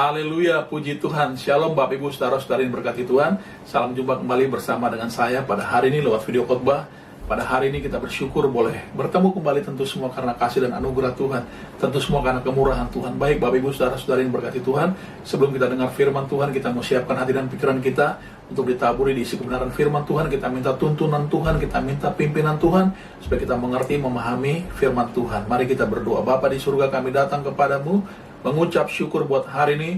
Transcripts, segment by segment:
Haleluya, puji Tuhan. Shalom Bapak Ibu saudara-saudari yang berkati Tuhan. Salam jumpa kembali bersama dengan saya pada hari ini lewat video khotbah. Pada hari ini kita bersyukur boleh bertemu kembali, tentu semua karena kasih dan anugerah Tuhan, tentu semua karena kemurahan Tuhan. Baik Bapak Ibu saudara-saudari yang berkati Tuhan, sebelum kita dengar firman Tuhan, kita mau siapkan hati dan pikiran kita untuk ditaburi diisi kebenaran firman Tuhan. Kita minta tuntunan Tuhan, kita minta pimpinan Tuhan, supaya kita mengerti, memahami firman Tuhan. Mari kita berdoa. Bapa di surga, kami datang kepadamu mengucap syukur buat hari ini.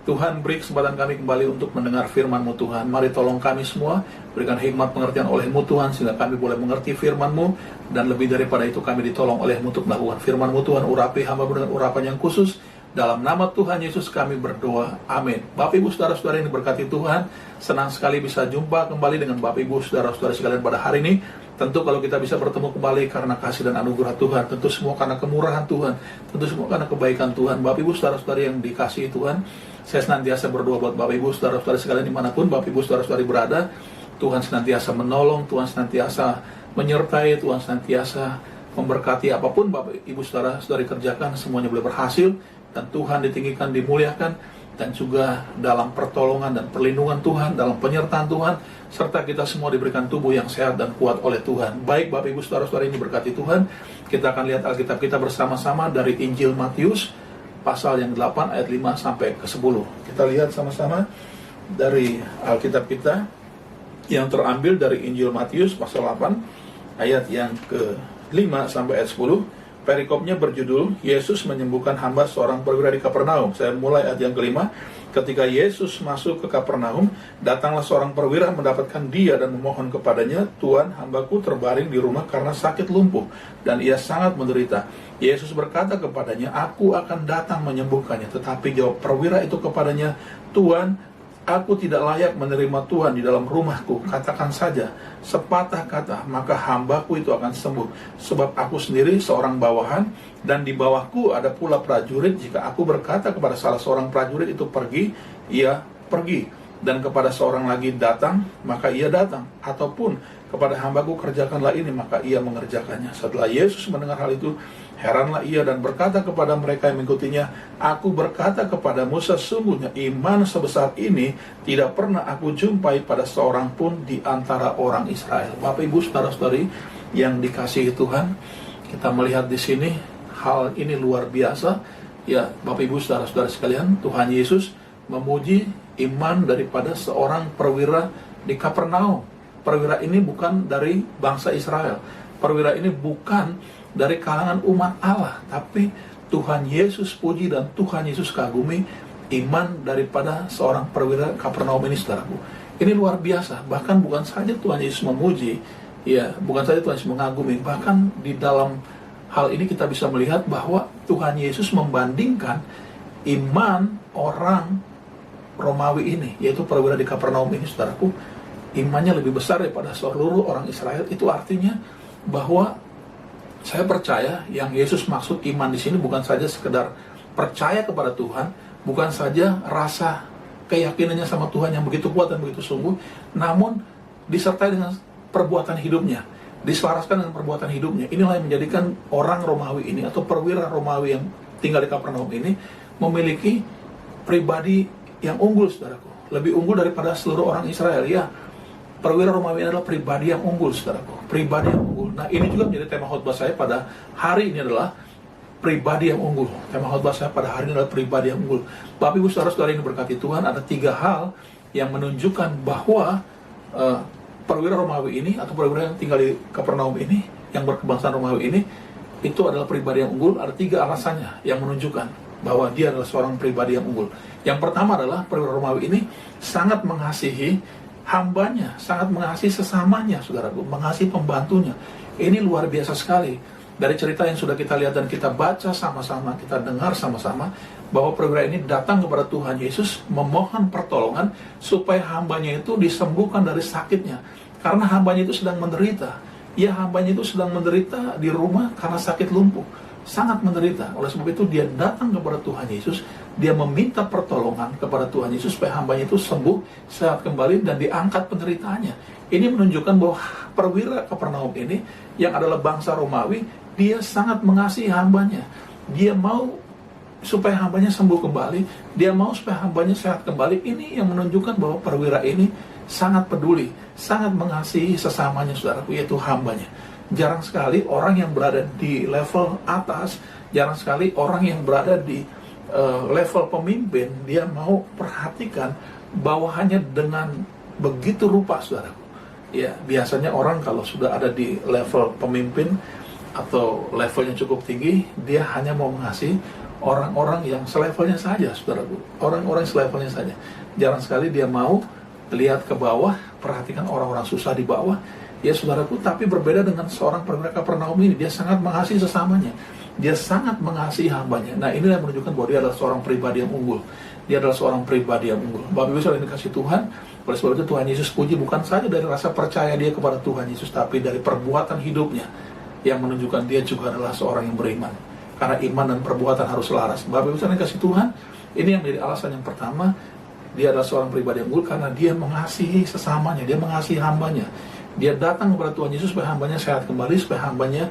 Tuhan, beri kesempatan kami kembali untuk mendengar firman-Mu Tuhan. Mari tolong kami semua, berikan hikmat pengertian oleh-Mu Tuhan, sehingga kami boleh mengerti firman-Mu, dan lebih daripada itu kami ditolong oleh-Mu untuk melakukan firman-Mu Tuhan. Urapi hamba-Mu dengan urapan yang khusus. Dalam nama Tuhan Yesus kami berdoa, amin. Bapak Ibu saudara-saudara yang diberkati Tuhan, senang sekali bisa jumpa kembali dengan Bapak Ibu saudara-saudara sekalian pada hari ini. Tentu kalau kita bisa bertemu kembali karena kasih dan anugerah Tuhan, tentu semua karena kemurahan Tuhan, tentu semua karena kebaikan Tuhan. Bapak Ibu saudara-saudari yang dikasihi Tuhan, saya senantiasa berdoa buat Bapak Ibu saudara-saudari sekalian dimanapun Bapak Ibu saudara-saudari berada. Tuhan senantiasa menolong, Tuhan senantiasa menyertai, Tuhan senantiasa memberkati. Apapun Bapak Ibu saudara-saudari kerjakan, semuanya boleh berhasil, dan Tuhan ditinggikan, dimuliakan, dan juga dalam pertolongan dan perlindungan Tuhan, dalam penyertaan Tuhan, serta kita semua diberikan tubuh yang sehat dan kuat oleh Tuhan. Baik Bapak Ibu saudara-saudara ini berkati Tuhan, kita akan lihat Alkitab kita bersama-sama dari Injil Matius pasal yang 8 ayat 5 sampai ke 10. Kita lihat sama-sama dari Alkitab kita yang terambil dari Injil Matius pasal 8 ayat yang ke-5 sampai ayat 10. Perikopnya berjudul Yesus menyembuhkan hamba seorang perwira di Kapernaum. Saya mulai ayat yang ke-5. Ketika Yesus masuk ke Kapernaum, datanglah seorang perwira mendapatkan dia dan memohon kepadanya, "Tuan, hambaku terbaring di rumah karena sakit lumpuh, dan ia sangat menderita." Yesus berkata kepadanya, "Aku akan datang menyembuhkannya." Tetapi jawab perwira itu kepadanya, "Tuan, aku tidak layak menerima Tuhan di dalam rumahku. Katakan saja sepatah kata, maka hambaku itu akan sembuh. Sebab aku sendiri seorang bawahan, dan di bawahku ada pula prajurit. Jika aku berkata kepada salah seorang prajurit itu pergi, ia pergi. Dan kepada seorang lagi datang, maka ia datang. Ataupun kepada hambaku kerjakanlah ini, maka ia mengerjakannya." Setelah Yesus mendengar hal itu, heranlah ia dan berkata kepada mereka yang mengikutinya, "Aku berkata kepadamu, sesungguhnya iman sebesar ini tidak pernah aku jumpai pada seorang pun di antara orang Israel." Bapak Ibu saudara-saudari yang dikasihi Tuhan, kita melihat di sini hal ini luar biasa. Ya, Bapak Ibu saudara-saudari sekalian, Tuhan Yesus memuji iman daripada seorang perwira di Kapernaum. Perwira ini bukan dari bangsa Israel. Perwira ini bukan dari kalangan umat Allah, tapi Tuhan Yesus puji dan Tuhan Yesus kagumi iman daripada seorang perwira Kapernaum ini, saudaraku. Ini luar biasa. Bahkan bukan saja Tuhan Yesus memuji, ya, bukan saja Tuhan Yesus mengagumi, bahkan di dalam hal ini kita bisa melihat bahwa Tuhan Yesus membandingkan iman orang Romawi ini, yaitu perwira di Kapernaum ini, saudaraku, imannya lebih besar daripada seluruh orang Israel. Itu artinya bahwa saya percaya yang Yesus maksud iman di sini bukan saja sekedar percaya kepada Tuhan, bukan saja rasa keyakinannya sama Tuhan yang begitu kuat dan begitu sungguh, namun disertai dengan perbuatan hidupnya, diselaraskan dengan perbuatan hidupnya. Inilah yang menjadikan orang Romawi ini atau perwira Romawi yang tinggal di Kapernaum ini memiliki pribadi yang unggul, saudaraku, lebih unggul daripada seluruh orang Israel. Ya, perwira Romawi adalah pribadi yang unggul, saudaraku, pribadi yang unggul. Nah, ini juga menjadi tema khotbah saya pada hari ini adalah pribadi yang unggul. Tema khotbah saya pada hari ini adalah pribadi yang unggul. Bapak Ibu saudara-saudara yang diberkati Tuhan, ada 3 hal yang menunjukkan bahwa perwira Romawi ini atau perwira yang tinggal di Kapernaum ini, yang berkebangsaan Romawi ini, itu adalah pribadi yang unggul. Ada 3 alasannya yang menunjukkan bahwa dia adalah seorang pribadi yang unggul. Yang pertama adalah perwira Romawi ini sangat mengasihi hambanya, sangat mengasihi sesamanya, saudaraku, mengasihi pembantunya. Ini luar biasa sekali. Dari cerita yang sudah kita lihat dan kita baca sama-sama, kita dengar sama-sama, bahwa perwira ini datang kepada Tuhan Yesus memohon pertolongan supaya hambanya itu disembuhkan dari sakitnya. Karena hambanya itu sedang menderita. Ya, hambanya itu sedang menderita di rumah karena sakit lumpuh. Sangat menderita. Oleh sebab itu dia datang kepada Tuhan Yesus, dia meminta pertolongan kepada Tuhan Yesus supaya hambanya itu sembuh, sehat kembali, dan diangkat penderitaannya. Ini menunjukkan bahwa perwira Kapernaum ini yang adalah bangsa Romawi, dia sangat mengasihi hambanya. Dia mau supaya hambanya sembuh kembali, dia mau supaya hambanya sehat kembali. Ini yang menunjukkan bahwa perwira ini sangat peduli, sangat mengasihi sesamanya, saudaraku, yaitu hambanya. Jarang sekali orang yang berada di level atas, jarang sekali orang yang berada di level pemimpin, dia mau perhatikan bawahannya dengan begitu rupa, saudaraku. Ya, biasanya orang kalau sudah ada di level pemimpin atau levelnya cukup tinggi, dia hanya mau mengasihi orang-orang yang selevelnya saja, saudaraku. Orang-orang selevelnya saja. Jarang sekali dia mau lihat ke bawah, perhatikan orang-orang susah di bawah. Ya, saudaraku, tapi berbeda dengan seorang perwira Kapernaum ini, dia sangat mengasihi sesamanya. Dia sangat mengasihi hambanya. Nah, inilah yang menunjukkan bahwa dia adalah seorang pribadi yang unggul. Dia adalah seorang pribadi yang unggul. Bapak Ibu saudara yang dikasihi Tuhan, oleh sebab itu Tuhan Yesus puji bukan saja dari rasa percaya dia kepada Tuhan Yesus, tapi dari perbuatan hidupnya yang menunjukkan dia juga adalah seorang yang beriman. Karena iman dan perbuatan harus selaras. Bapak Ibu saudara yang dikasihi Tuhan, ini yang menjadi alasan yang pertama, dia adalah seorang pribadi yang unggul karena dia mengasihi sesamanya, dia mengasihi hambanya. Dia datang kepada Tuhan Yesus supaya hambanya sehat kembali, supaya hambanya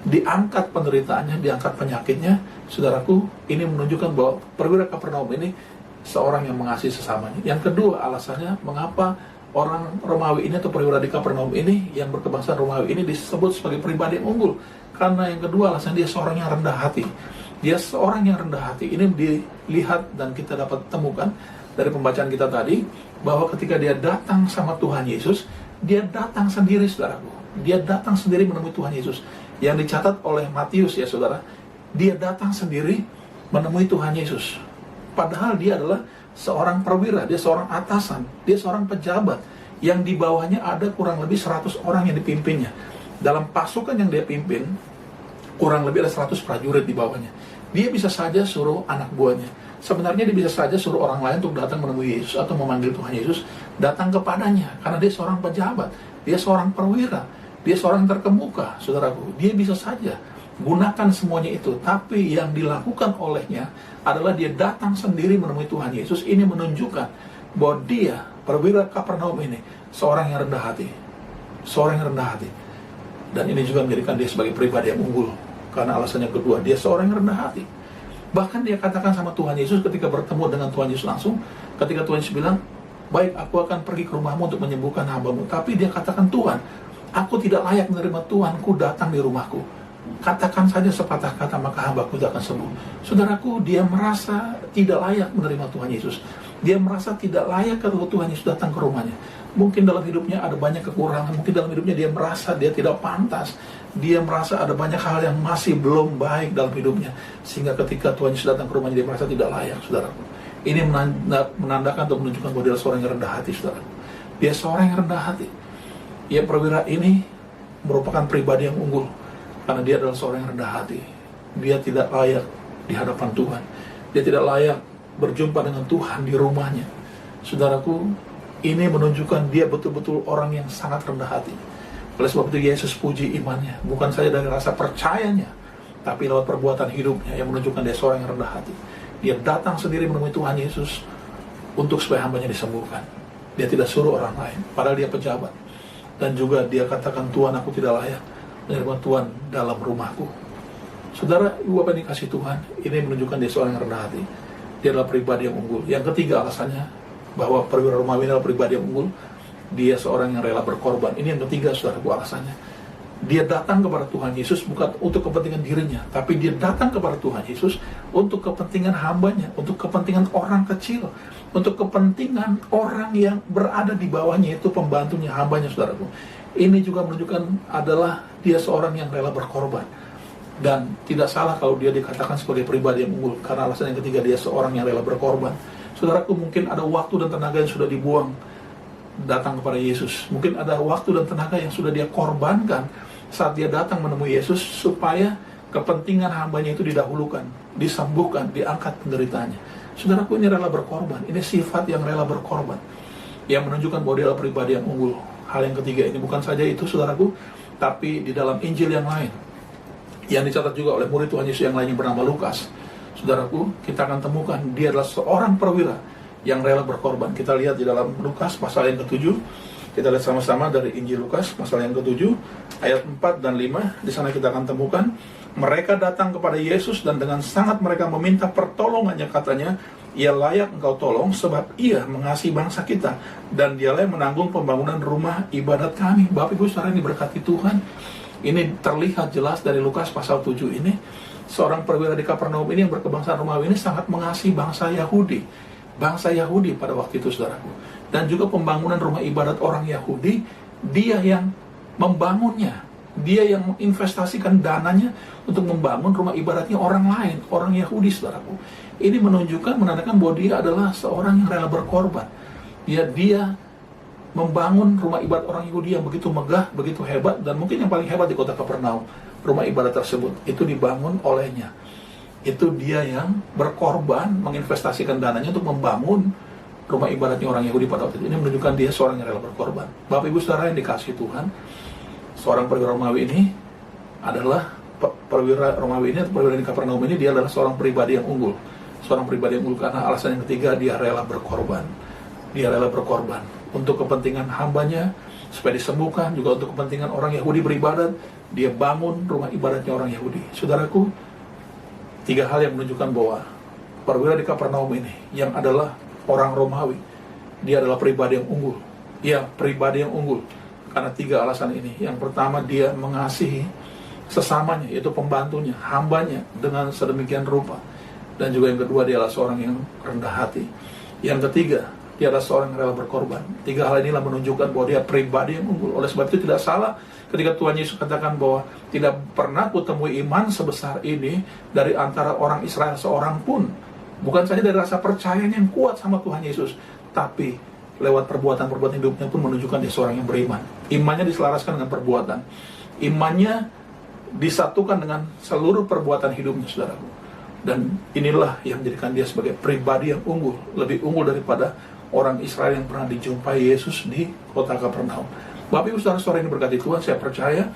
diangkat penderitaannya, diangkat penyakitnya. Saudaraku, ini menunjukkan bahwa perwira Kapernaum ini seorang yang mengasihi sesamanya. Yang kedua alasannya, mengapa orang Romawi ini atau perwira di Kapernaum ini yang berkebangsaan Romawi ini disebut sebagai pribadi yang unggul? Karena yang kedua alasan, dia seorang yang rendah hati. Dia seorang yang rendah hati. Ini dilihat dan kita dapat temukan dari pembacaan kita tadi, bahwa ketika dia datang sama Tuhan Yesus, dia datang sendiri, saudaraku. Dia datang sendiri menemui Tuhan Yesus. Yang dicatat oleh Matius, ya saudara, dia datang sendiri menemui Tuhan Yesus. Padahal dia adalah seorang perwira, dia seorang atasan, dia seorang pejabat, yang di bawahnya ada kurang lebih 100 orang yang dipimpinnya. Dalam pasukan yang dia pimpin, kurang lebih ada 100 prajurit di bawahnya. Dia bisa saja suruh anak buahnya. Sebenarnya dia bisa saja suruh orang lain untuk datang menemui Yesus atau memanggil Tuhan Yesus datang kepadanya. Karena dia seorang pejabat, dia seorang perwira, dia seorang terkemuka, saudaraku. Dia bisa saja gunakan semuanya itu. Tapi yang dilakukan olehnya adalah dia datang sendiri menemui Tuhan Yesus. Ini menunjukkan bahwa dia, perwira Kapernaum ini, seorang yang rendah hati. Seorang yang rendah hati. Dan ini juga menjadikan dia sebagai pribadi yang unggul. Karena alasannya kedua, dia seorang yang rendah hati. Bahkan dia katakan sama Tuhan Yesus ketika bertemu dengan Tuhan Yesus langsung, ketika Tuhan Yesus bilang, baik, aku akan pergi ke rumahmu untuk menyembuhkan hambamu. Tapi dia katakan, Tuhan, aku tidak layak menerima Tuhanku datang di rumahku. Katakan saja sepatah kata, maka hambaku akan sembuh. Saudaraku, dia merasa tidak layak menerima Tuhan Yesus. Dia merasa tidak layak kalau Tuhan Yesus datang ke rumahnya. Mungkin dalam hidupnya ada banyak kekurangan. Mungkin dalam hidupnya dia merasa dia tidak pantas. Dia merasa ada banyak hal yang masih belum baik dalam hidupnya. Sehingga ketika Tuhan Yesus datang ke rumahnya, dia merasa tidak layak, saudaraku. Ini menandakan atau menunjukkan bahwa dia seorang yang rendah hati, saudaraku. Dia seorang yang rendah hati. Ya, perwira ini merupakan pribadi yang unggul. Karena dia adalah seorang yang rendah hati. Dia tidak layak di hadapan Tuhan. Dia tidak layak berjumpa dengan Tuhan di rumahnya. Saudaraku, ini menunjukkan dia betul-betul orang yang sangat rendah hati. Oleh sebab itu Yesus puji imannya, bukan saja dari rasa percayanya, tapi lewat perbuatan hidupnya yang menunjukkan dia seorang yang rendah hati. Dia datang sendiri menemui Tuhan Yesus untuk supaya hambanya disembuhkan. Dia tidak suruh orang lain, padahal dia pejabat. Dan juga dia katakan, Tuhan, aku tidak layak menerima Tuhan dalam rumahku. Saudara, ibu bapak yang dikasihi Tuhan, ini menunjukkan dia seorang yang rendah hati. Dia adalah pribadi yang unggul. Yang ketiga alasannya, bahwa perwira Romawi adalah pribadi yang unggul, dia seorang yang rela berkorban. Ini yang ketiga, saudaraku, alasannya. Dia datang kepada Tuhan Yesus bukan untuk kepentingan dirinya, tapi dia datang kepada Tuhan Yesus untuk kepentingan hambanya, untuk kepentingan orang kecil, untuk kepentingan orang yang berada di bawahnya, itu pembantunya, hambanya, saudaraku. Ini juga menunjukkan adalah dia seorang yang rela berkorban. Dan tidak salah kalau dia dikatakan sebagai pribadi yang unggul, karena alasan yang ketiga, dia seorang yang rela berkorban. Saudaraku, mungkin ada waktu dan tenaga yang sudah dibuang datang kepada Yesus. Mungkin ada waktu dan tenaga yang sudah dia korbankan saat dia datang menemui Yesus, supaya kepentingan hambanya itu didahulukan, disembuhkan, diangkat penderitaannya. Saudaraku, ini rela berkorban. Ini sifat yang rela berkorban, yang menunjukkan bahwa dia adalah pribadi yang unggul. Hal yang ketiga ini bukan saja itu, saudaraku, tapi di dalam Injil yang lain, yang dicatat juga oleh murid Tuhan Yesus yang lain yang bernama Lukas, saudaraku, kita akan temukan dia adalah seorang perwira yang rela berkorban. Kita lihat di dalam Lukas pasal yang ke-7, Kita lihat sama-sama dari Injil Lukas pasal yang ke-7 ayat 4 dan 5. Di sana kita akan temukan mereka datang kepada Yesus dan dengan sangat mereka meminta pertolongannya, katanya, ia layak engkau tolong sebab ia mengasihi bangsa kita dan dialah yang menanggung pembangunan rumah ibadat kami. Bapak Ibu saudara yang diberkati Tuhan, ini terlihat jelas dari Lukas pasal 7 ini. Seorang perwira di Kapernaum ini yang berkebangsaan Romawi ini sangat mengasihi bangsa Yahudi. Bangsa Yahudi pada waktu itu, saudaraku. Dan juga pembangunan rumah ibadat orang Yahudi, dia yang membangunnya. Dia yang menginvestasikan dananya untuk membangun rumah ibadatnya orang lain, orang Yahudi, saudaraku. Ini menunjukkan, menandakan bahwa dia adalah seorang yang rela berkorban. Dia membangun rumah ibadat orang Yahudi yang begitu megah, begitu hebat, dan mungkin yang paling hebat di kota Kapernaum. Rumah ibadat tersebut, itu dibangun olehnya. Itu dia yang berkorban, menginvestasikan dananya untuk membangun rumah ibadatnya orang Yahudi pada waktu itu. Ini menunjukkan dia seorang yang rela berkorban. Bapak Ibu saudara yang dikasihi Tuhan, seorang perwira Romawi ini adalah perwira Romawi ini, perwira di Kapernaum ini, dia adalah seorang pribadi yang unggul. Seorang pribadi yang unggul karena alasan yang ketiga, dia rela berkorban. Dia rela berkorban untuk kepentingan hambanya, supaya disembuhkan, juga untuk kepentingan orang Yahudi beribadat. Dia bangun rumah ibadatnya orang Yahudi. Saudaraku, tiga hal yang menunjukkan bahwa perwira di Kapernaum ini, yang adalah orang Romawi, dia adalah pribadi yang unggul. Ia pribadi yang unggul karena tiga alasan ini. Yang pertama, dia mengasihi sesamanya, yaitu pembantunya, hambanya, dengan sedemikian rupa. Dan juga yang kedua, dia adalah seorang yang rendah hati. Yang ketiga, dia adalah seorang yang rela berkorban. Tiga hal inilah menunjukkan bahwa dia pribadi yang unggul. Oleh sebab itu tidak salah ketika Tuhan Yesus katakan bahwa tidak pernah kutemui iman sebesar ini dari antara orang Israel seorang pun. Bukan saja dari rasa percayanya yang kuat sama Tuhan Yesus, tapi lewat perbuatan-perbuatan hidupnya pun menunjukkan dia seorang yang beriman. Imannya diselaraskan dengan perbuatan. Imannya disatukan dengan seluruh perbuatan hidupnya, saudaraku. Dan inilah yang menjadikan dia sebagai pribadi yang unggul, lebih unggul daripada orang Israel yang pernah dijumpai Yesus di kota Kapernaum. Bapak Ibu saudara-saudara yang diberkati Tuhan, saya percaya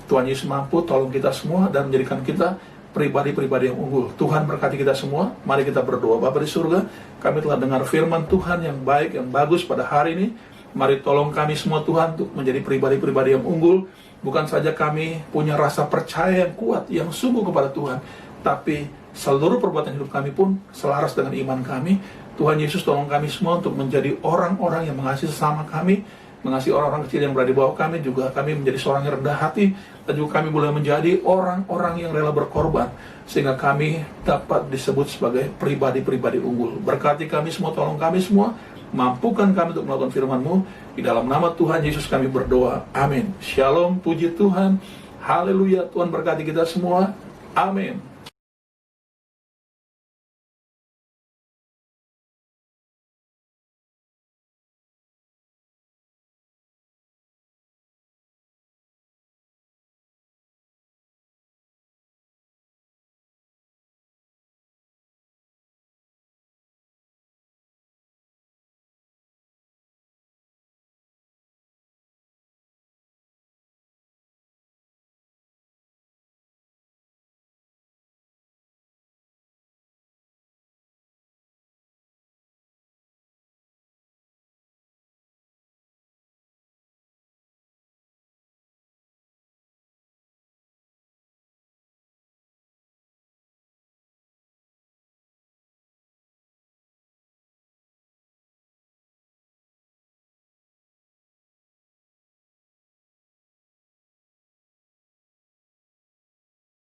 Tuhan Yesus mampu tolong kita semua dan menjadikan kita pribadi-pribadi yang unggul. Tuhan berkati kita semua. Mari kita berdoa. Bapa di surga, kami telah dengar firman Tuhan yang baik, yang bagus pada hari ini. Mari tolong kami semua Tuhan untuk menjadi pribadi-pribadi yang unggul. Bukan saja kami punya rasa percaya yang kuat, yang sungguh kepada Tuhan, tapi seluruh perbuatan hidup kami pun selaras dengan iman kami. Tuhan Yesus tolong kami semua untuk menjadi orang-orang yang mengasihi sesama kami, mengasihi orang-orang kecil yang berada di bawah kami. Juga kami menjadi seorang yang rendah hati, dan juga kami boleh menjadi orang-orang yang rela berkorban, sehingga kami dapat disebut sebagai pribadi-pribadi unggul. Berkati kami semua, tolong kami semua, mampukan kami untuk melakukan firman-Mu. Di dalam nama Tuhan Yesus kami berdoa, amin. Shalom, puji Tuhan, haleluya. Tuhan berkati kita semua, amin.